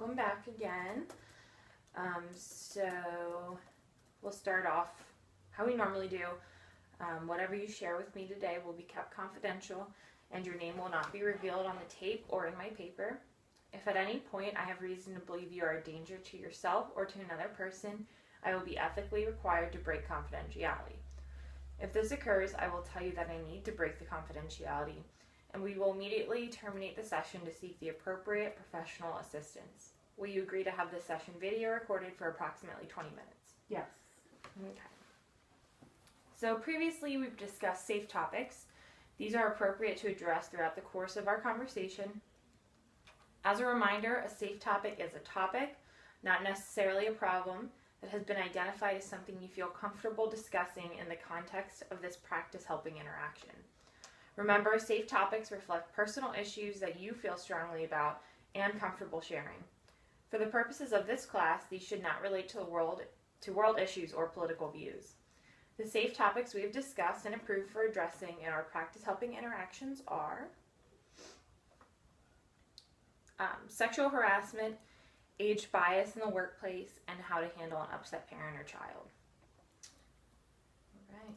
welcome back again. So we'll start off how we normally do. Whatever you share with me today will be kept confidential, and your name will not be revealed on the tape or in my paper. If at any point I have reason to believe you are a danger to yourself or to another person, I will be ethically required to break confidentiality. If this occurs, I will tell you that I need to break the confidentiality, and we will immediately terminate the session to seek the appropriate professional assistance. Will you agree to have this session video recorded for approximately 20 minutes? Yes. Okay. So previously we've discussed safe topics. These are appropriate to address throughout the course of our conversation. As a reminder, a safe topic is a topic, not necessarily a problem, that has been identified as something you feel comfortable discussing in the context of this practice helping interaction. Remember, safe topics reflect personal issues that you feel strongly about and comfortable sharing. For the purposes of this class, these should not relate to world issues or political views. The safe topics we have discussed and approved for addressing in our practice helping interactions are sexual harassment, age bias in the workplace, and how to handle an upset parent or child. All right.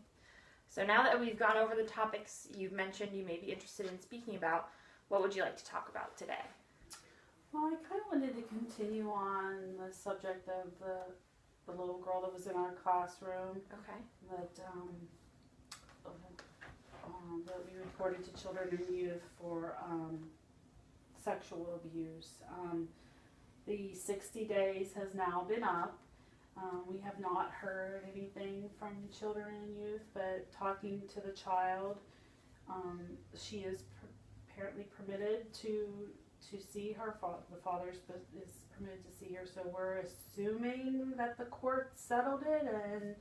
So now that we've gone over the topics you've mentioned you may be interested in speaking about, what would you like to talk about today? Well, I kind of wanted to continue on the subject of the little girl that was in our classroom. Okay. That we reported to children and youth for sexual abuse. The 60 days has now been up. We have not heard anything from children and youth, but talking to the child, she is apparently permitted to see her father. The father is permitted to see her, so we're assuming that the court settled it and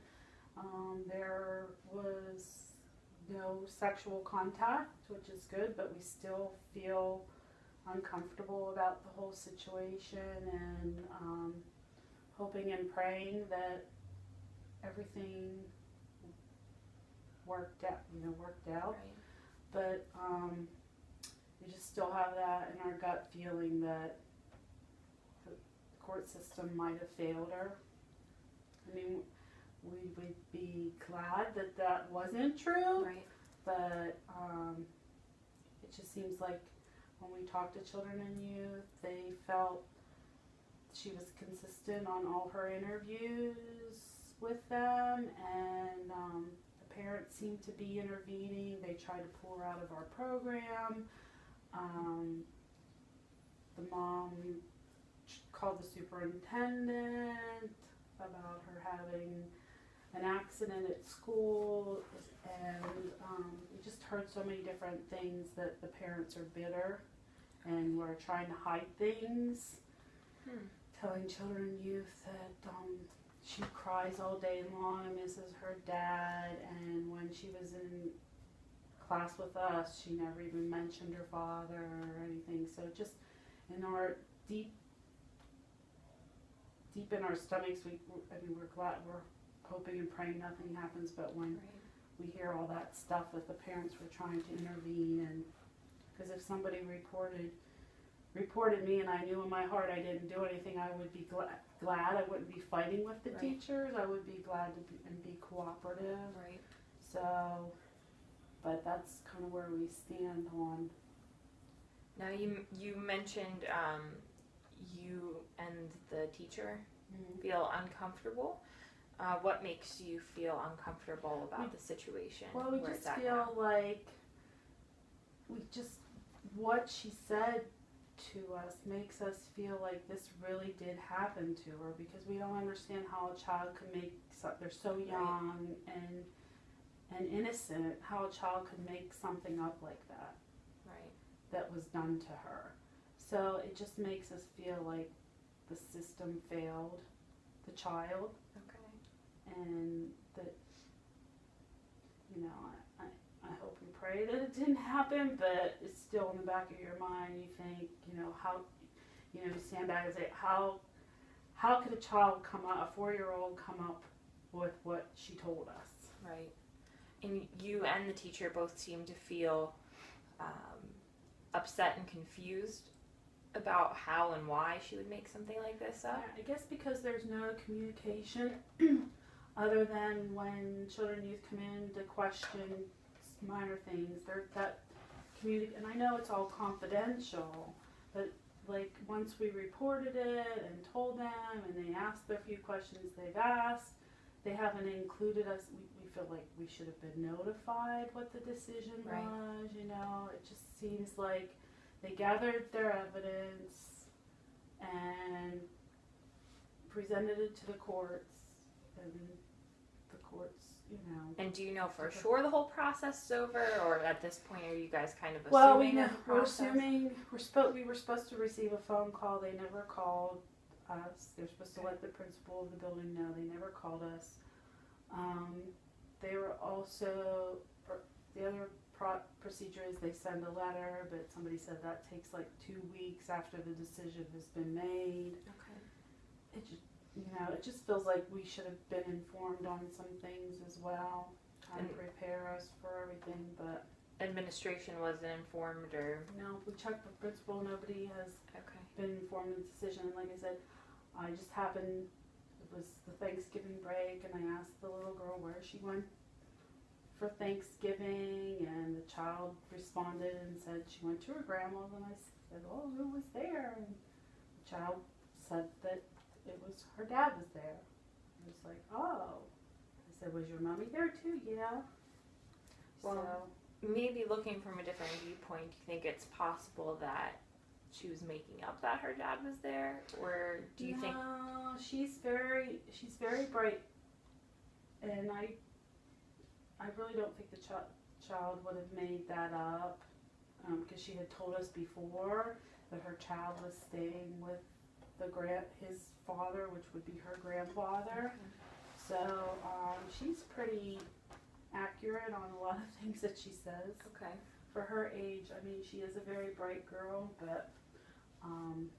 there was no sexual contact, which is good, but we still feel uncomfortable about the whole situation and hoping and praying that everything worked out. Right. But we just still have that in our gut feeling that the court system might have failed her. I mean, we would be glad that that wasn't true, Right. but it just seems like when we talk to children and youth, they felt she was consistent on all her interviews with them, and the parents seemed to be intervening. They tried to pull her out of our program. The mom called the superintendent about her having an accident at school, and we just heard so many different things that the parents are bitter and we're trying to hide things. Telling children and youth that she cries all day long and misses her dad, and when she was in class with us, she never even mentioned her father or anything. So just in our deep in our stomachs, we're glad, we're hoping and praying nothing happens, but when we hear all that stuff that the parents were trying to intervene, and because if somebody reported me and I knew in my heart I didn't do anything, I would be glad. I wouldn't be fighting with the teachers. I would be glad to be cooperative. Right. So, but that's kind of where we stand on. Now you mentioned you and the teacher feel uncomfortable. What makes you feel uncomfortable about the situation? Well, we just feel like what she said to us makes us feel like this really did happen to her, because we don't understand how a child could they're so young and innocent, how a child could make something up like that. Right. That was done to her. So it just makes us feel like the system failed the child. Okay. And that, I hope and pray that it didn't happen, but it's still in the back of your mind. You think, how, you stand back and say, how could a child a 4-year-old come up with what she told us? Right. And you and the teacher both seem to feel upset and confused about how and why she would make something like this up? I guess because there's no communication other than when children and youth come in to question minor things. And I know it's all confidential, but like once we reported it and told them and they asked the few questions they've asked, they haven't included us. We feel like we should have been notified what the decision was, you know. It just seems like they gathered their evidence and presented it to the courts, and the courts, you know. And do you know for sure the whole process is over, or at this point are you guys kind of assuming? Well, we're process? assuming we were supposed to receive a phone call. They never called us. They're supposed to let the principal of the building know. They never called us. They were also, the other procedure is they send a letter, but somebody said that takes like 2 weeks after the decision has been made. Okay. It just feels like we should have been informed on some things as well, trying to prepare us for everything, but administration wasn't informed, or? No, we checked with principal. Nobody has been informed of the decision. And like I said, I just happened, it was the Thanksgiving break, and I asked the little girl where she went for Thanksgiving, and the child responded and said she went to her grandma's, and I said, oh, who was there? And the child said that it was her dad was there. I was like, oh. I said, was your mommy there too? Yeah. Well, maybe looking from a different viewpoint, do you think it's possible that she was making up that her dad was there, or do you think? No, she's very bright, and I really don't think the child would have made that up, because she had told us before that her child was staying with his father, which would be her grandfather. Okay. So she's pretty accurate on a lot of things that she says. Okay. For her age, I mean, she is a very bright girl, but I don't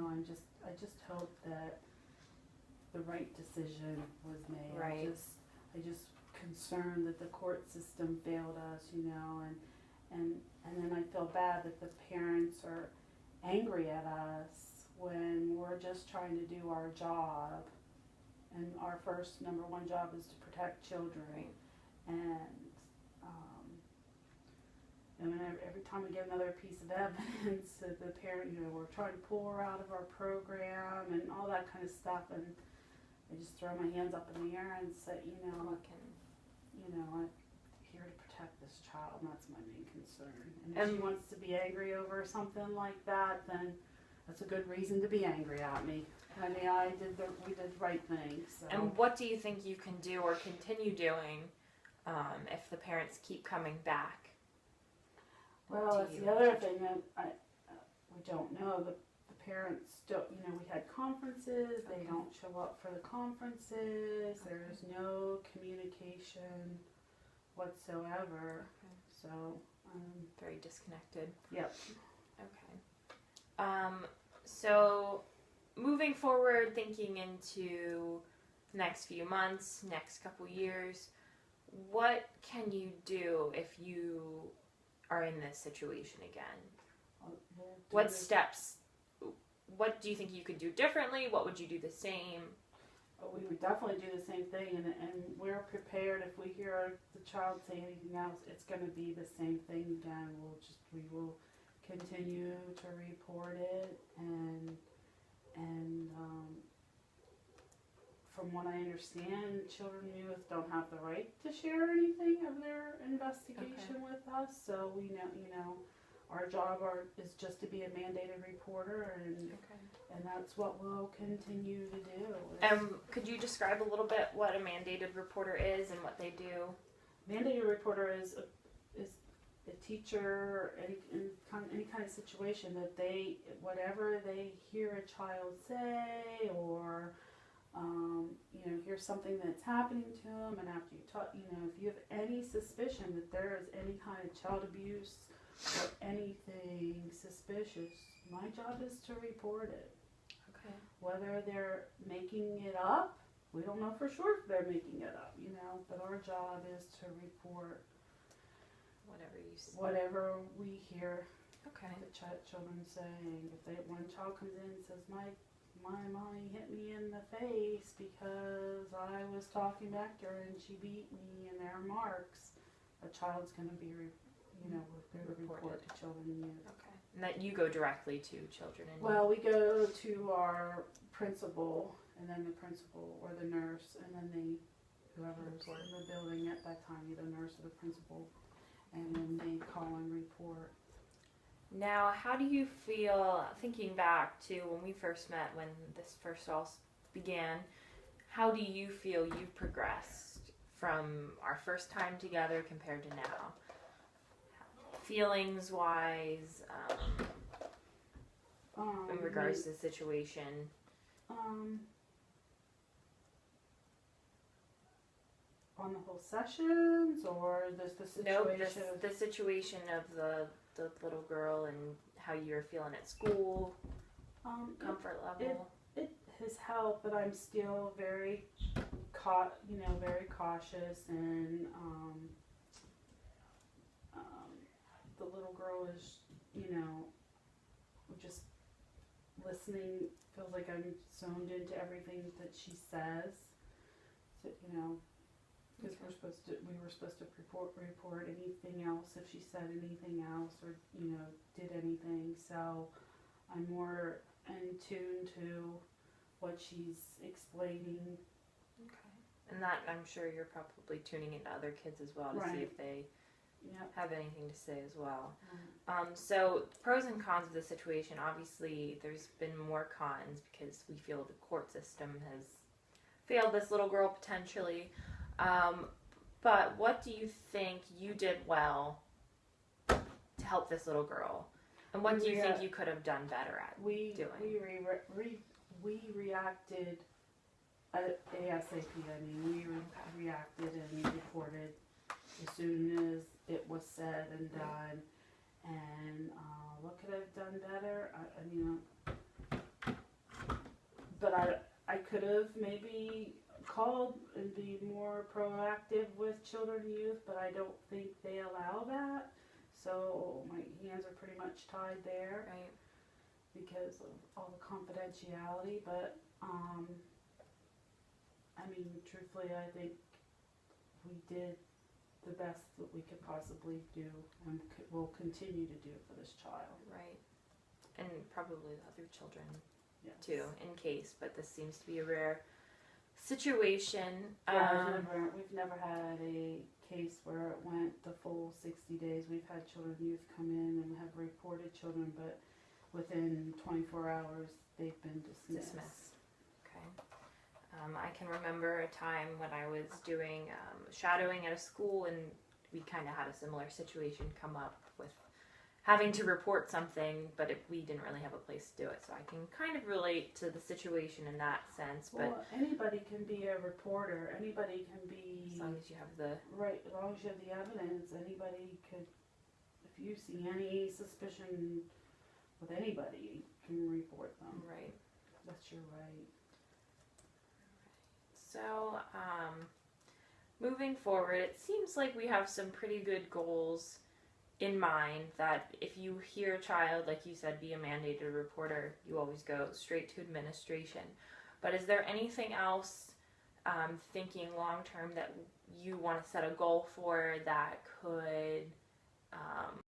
know. I just hope that the right decision was made. Right. I just concerned that the court system failed us, you know, and then I feel bad that the parents are angry at us when we're just trying to do our job, and our first number one job is to protect children. Right. And every time we get another piece of evidence that the parent, you know, we're trying to pull her out of our program and all that kind of stuff, and I just throw my hands up in the air and say, I'm here to protect this child, and that's my main concern. And if she wants to be angry over something like that, then that's a good reason to be angry at me. I mean, we did the right thing. So. And what do you think you can do or continue doing if the parents keep coming back? Well, that's the other thing that we don't know. The parents don't, we had conferences. They don't show up for the conferences. There's no communication whatsoever. Okay. So, very disconnected. Yep. Okay. So moving forward, thinking into next few months, next couple years, what can you do if you are in this situation again? What steps, what do you think you could do differently? What would you do the same? We would definitely do the same thing, and we're prepared. If we hear the child say anything else, it's going to be the same thing again. We will continue to report it, and from what I understand, children and youth don't have the right to share anything of their investigation with us. So we know, our job is just to be a mandated reporter, and that's what we'll continue to do. Could you describe a little bit what a mandated reporter is and what they do? Mandated reporter is a teacher, any kind of situation that whatever they hear a child say, or hear something that's happening to them, and after you talk, if you have any suspicion that there is any kind of child abuse or anything suspicious, my job is to report it. Okay. Whether they're making it up, we don't know for sure if they're making it up, but our job is to report whatever you see. Whatever we hear Okay. the children saying. If one child comes in and says, my mommy hit me in the face because I was talking back to her and she beat me and there are marks, a child's going to be, report to children and youth. Okay. And that you go directly to children and Well, we go to our principal and then the principal or the nurse and then whoever's in the building at that time, either nurse or the principal, and then they call and report. Now, how do you feel, thinking back to when we first met, when this first all began, how do you feel you've progressed from our first time together compared to now? Feelings-wise, in regards to the situation? On the whole sessions, or just the situation? No, the situation of the little girl and how you're feeling at school, comfort level. It has helped, but I'm still very, very cautious, and the little girl is, just listening. Feels like I'm zoned into everything that she says. So, because we were supposed to report anything else if she said anything else or did anything. So I'm more in tune to what she's explaining. Okay. And that, I'm sure you're probably tuning into other kids as well to see if they have anything to say as well. So pros and cons of the situation. Obviously, there's been more cons because we feel the court system has failed this little girl potentially. But what do you think you did well to help this little girl? And what do you think you could have done better at doing? We reacted ASAP. I mean, we reacted and reported as soon as it was said and done. And what could I have done better? But I could have maybe called and be more proactive with children and youth, but I don't think they allow that. So my hands are pretty much tied there, right? Because of all the confidentiality. But truthfully, I think we did the best that we could possibly do, and will continue to do for this child. Right, and probably the other children too, in case. But this seems to be a rare situation. We've never had a case where it went the full 60 days. We've had children and youth come in and have reported children, but within 24 hours they've been dismissed. Okay. I can remember a time when I was doing shadowing at a school, and we kind of had a similar situation come up with having to report something, but we didn't really have a place to do it. So I can kind of relate to the situation in that sense. But anybody can be a reporter. Anybody can be, as long as you have the right. As long as you have the evidence, anybody could. If you see any suspicion with anybody, you can report them. Right. That's your right. So, moving forward, it seems like we have some pretty good goals in mind, that if you hear a child, like you said, be a mandated reporter, you always go straight to administration. But is there anything else, thinking long term, that you want to set a goal for that could